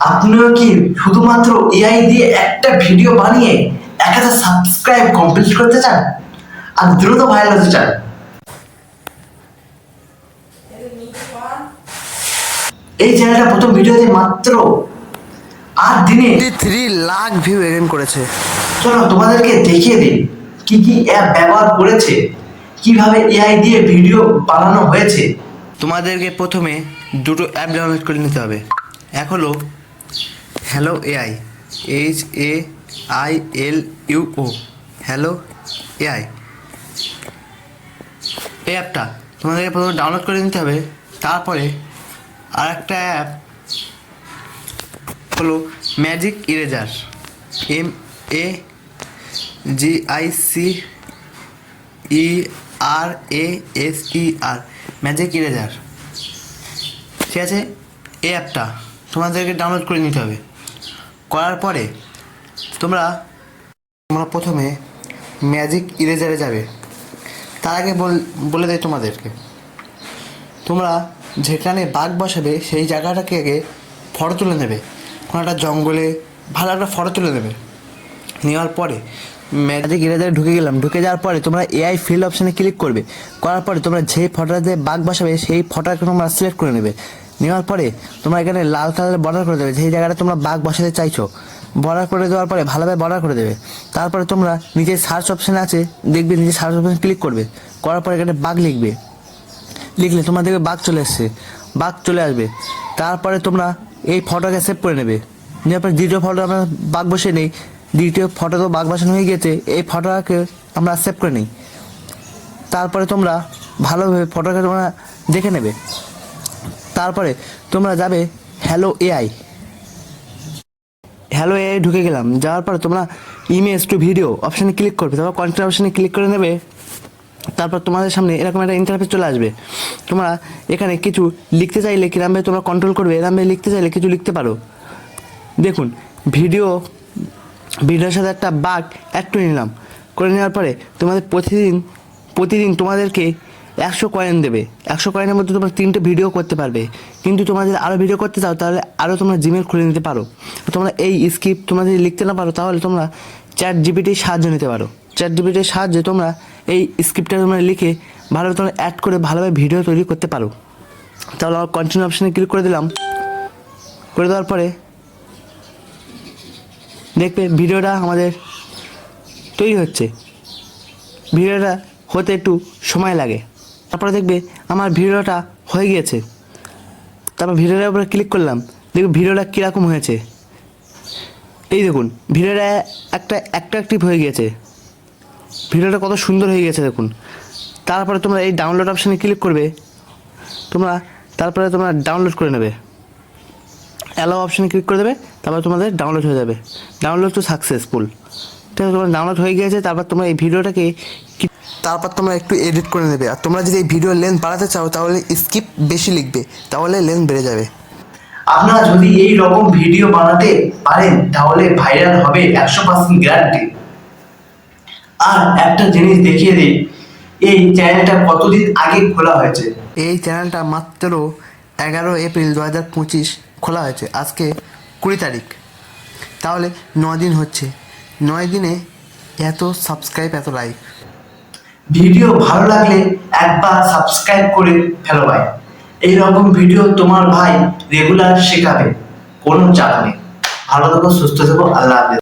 আপনিও কি শুধুমাত্র এআই দিয়ে একটা ভিডিও বানিয়ে 1000 সাবস্ক্রাইব কমপ্লিট করতে চান আর দ্রুত ভাইরাল হতে চান? এই চ্যানেলটা প্রথম ভিডিওতে মাত্র 8 দিনে 3 লাখ ভিউ এগেন করেছে। চলো তোমাদেরকে দেখিয়ে দিই কি কি অ্যাপ ব্যবহার করেছে, কিভাবে এআই দিয়ে ভিডিও বানানো হয়েছে। তোমাদেরকে প্রথমে দুটো অ্যাপ ডাউনলোড করে নিতে হবে। এক হলো hello AI, HAILUO, hello AI. এই অ্যাপটা তোমাদেরকে প্রথমে ডাউনলোড করে নিতে হবে। তারপরে আর একটা অ্যাপ হলো magic eraser, MAGICERASER, magic eraser. ঠিক আছে, এই অ্যাপটা তোমাদেরকে ডাউনলোড করে নিতে হবে। করার পরে তোমরা প্রথমে ম্যাজিক ইরেজারে যাবে। তার আগে বলে দেয় তোমাদেরকে, তোমরা যেখানে বাঘ বসাবে সেই জায়গাটাকে আগে ফটো তুলে নেবে। কোনো একটা জঙ্গলে ভালো একটা ফটো তুলে নেবে। নেওয়ার পরে ম্যাজিক ইরেজারে ঢুকে গেলাম। ঢুকে যাওয়ার পরে তোমরা এআই ফিল্ড অপশানে ক্লিক করবে। করার পরে তোমরা যে ফটোটাতে বাঘ বসাবে সেই ফটোটাকে তোমরা সিলেক্ট করে নেবে। নেওয়ার পরে তোমরা এখানে লাল কালারের বর্ডার করে দেবে। যেই জায়গাটা তোমরা বাঘ বসাতে চাইছো বর্ডার করে দেওয়ার পরে ভালোভাবে বর্ডার করে দেবে। তারপরে তোমরা নিচে সার্চ অপশানে আছে, দেখবে নিচে সার্চ অপশানে ক্লিক করবে। করার পরে এখানে বাঘ লিখবে। লিখলে তোমার দেখবে বাঘ চলে এসছে, বাঘ চলে আসবে। তারপরে তোমরা এই ফটোকে সেভ করে নেবে। নেওয়ার পরে দ্বিতীয় ফটো আমরা বাঘ বসে নেই, দ্বিতীয় ফটো তো বাঘ বসানো হয়ে গেছে, এই ফটোটাকে আমরা সেভ করে নিই। তারপরে তোমরা ভালোভাবে ফটোকে তোমরা দেখে নেবে। তারপরে তোমরা যাবে হ্যালো এআই, হ্যালো এআই ঢুকে গেলাম। যাওয়ার পরে তোমরা ইমেজ টু ভিডিও অপশানে ক্লিক করবে। তারপর কন্টেন্ট অপশানে ক্লিক করে নেবে। তারপর তোমাদের সামনে এরকম একটা ইন্টারফেস চলে আসবে। তোমরা এখানে কিছু লিখতে চাইলে কিরমভাবে তোমরা কন্ট্রোল করবে, এরমভাবে লিখতে চাইলে কিছু লিখতে পারো। দেখুন, ভিডিওর সাথে একটা বাঘ অ্যাড করে নিলাম। করে নেওয়ার পরে তোমাদের প্রতিদিন তোমাদেরকে 100 কয়েন দেবে। 100 কয়েনের মধ্যে তোমরা 3টে ভিডিও করতে পারবে। কিন্তু তোমরা যদি আরও ভিডিও করতে চাও তাহলে আরও তোমরা জিমেল খুলে নিতে পারো। তোমরা এই স্ক্রিপ্ট তোমরা যদি লিখতে না পারো তাহলে তোমরা ChatGPTর সাহায্য নিতে পারো। ChatGPTর সাহায্যে তোমরা এই স্ক্রিপ্টটা তোমরা লিখে ভালোভাবে তোমরা অ্যাড করে ভালোভাবে ভিডিও তৈরি করতে পারো। তাহলে আমার কন্টিনিউ অপশানে ক্লিক করে দিলাম। করে দেওয়ার পরে দেখবে ভিডিওটা আমাদের তৈরি হচ্ছে। ভিডিওটা হতে একটু সময় লাগে। তারপরে দেখবে আমার ভিডিওটা হয়ে গিয়েছে। তারপর ভিডিওটার উপরে ক্লিক করলাম, দেখবে ভিডিওটা কীরকম হয়েছে। এই দেখুন, ভিডিওটা একটা অ্যাট্রাকটিভ হয়ে গিয়েছে। ভিডিওটা কত সুন্দর হয়ে গেছে দেখুন। তারপরে তোমরা এই ডাউনলোড অপশানে ক্লিক করবে। তারপরে তোমরা ডাউনলোড করে নেবে। অ্যালাও অপশানে ক্লিক করে দেবে। তারপর তোমাদের ডাউনলোড হয়ে যাবে। ডাউনলোড তো সাকসেসফুল। ঠিক আছে, তোমার ডাউনলোড হয়ে গিয়েছে। তারপর তোমরা এই ভিডিওটাকে তোমরা একটু এডিট করে নেবে। আর তোমরা যদি এই ভিডিওর লেন্থ বাড়াতে চাও তাহলে স্কিপ বেশি লিখবে, তাহলে লেন্থ বেড়ে যাবে। আপনারা যদি এই রকম ভিডিও বানাতে পারেন তাহলে ভাইরাল হবে 100% গ্যারান্টি। আর একটা জিনিস দেখিয়ে দিই, এই চ্যানেলটা কতদিন আগে খোলা হয়েছে। এই চ্যানেলটা মাত্র 11 এপ্রিল 2025 খোলা হয়েছে। আজকে 20 তারিখ, তাহলে 9 দিন হচ্ছে। 9 দিনে এত সাবস্ক্রাইব, এত লাইক। ভিডিও ভালো লাগলে একবার সাবস্ক্রাইব করে ফেলো ভাই। এইরকম ভিডিও তোমার ভাই রেগুলার শেখাবে, কোনো চাপ নেই। ভালো থেকো, সুস্থ থেকো, আল্লাহ হাফেজ।